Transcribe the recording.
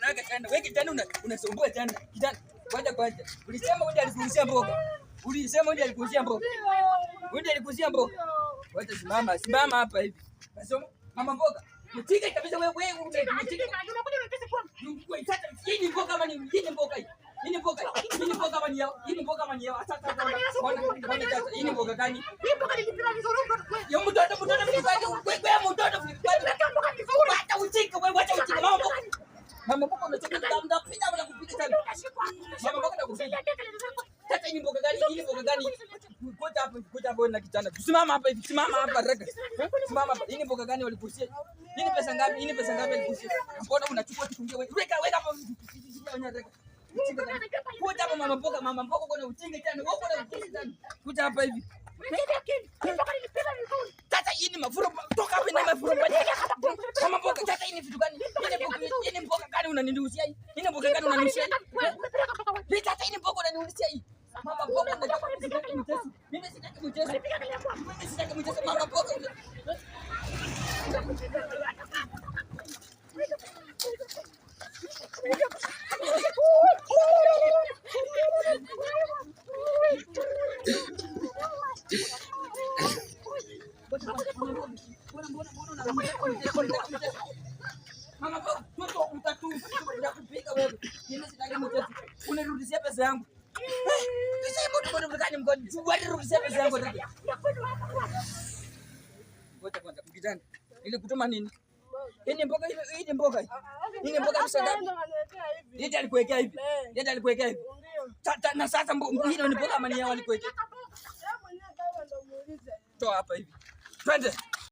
Raka tena. Wewe kijana unasumbua tena. Kijana. Kwanza. Ulisema wewe alikuuzia mboga. Wewe alikuuzia mboga. Wacha simama hapa hivi. Sasa mama mboga. Mtike kabisa wewe mtike. Hii mboga kama ni hii mboga hii. Hii mboga kama ni yao. Hii mboga kama ni yao. Acha hii mboga gani? Hii mboga nilipika vizuri kwa. Ya mtoto mlikaje? Wewe mtoto mlikaje? Acha uchike wewe, acha uchike mama mboga. Mama mboga unacheka ndio pita na kupiga sana. Mama mboga nakupiga. Tata hii mboga gani? Hii mboga gani? Kuja hapo na kijana. Simama hapa hivi. Simama hapa raka. Simama hapa. Hii mboga gani walikusia? Hii pesa ngapi? Hii pesa ngapi walikusia? Mbona unachukua kitungia wewe? Weka hapo. Kuja hapa mama mboga kuna uchinge tena. Wewe kuna uchinge tena. Kuja hapa hivi. Tata hii ni mafuro. Toka hapa na mafuro. Mama mboga tata hii ni vitu gani? Hii ni mboga gani unaninusia hii? Hii ni mboga gani unaninusia hii? Hii tata hii ni mboga unaninusia hii? Mama mboga nataka kuzitaki mchezo. Mimi sitaki mchezo. Mimi sitaki mchezo mama mboga. Mama mboga, utakupiga wewe. Mimi sitaki mchezo. Unirudishia pesa yangu. Pesa yangu mkani mkoni. Unirudishia pesa yangu tena. Ngoja kwanza kijana. Ile kutuma nini? Hii ni mboga pesa ngapi? Yeye alikuwekea hivi. Na sasa hii ni mboga ama ni yao alikuwekea? Toa hapa hivi. Twende.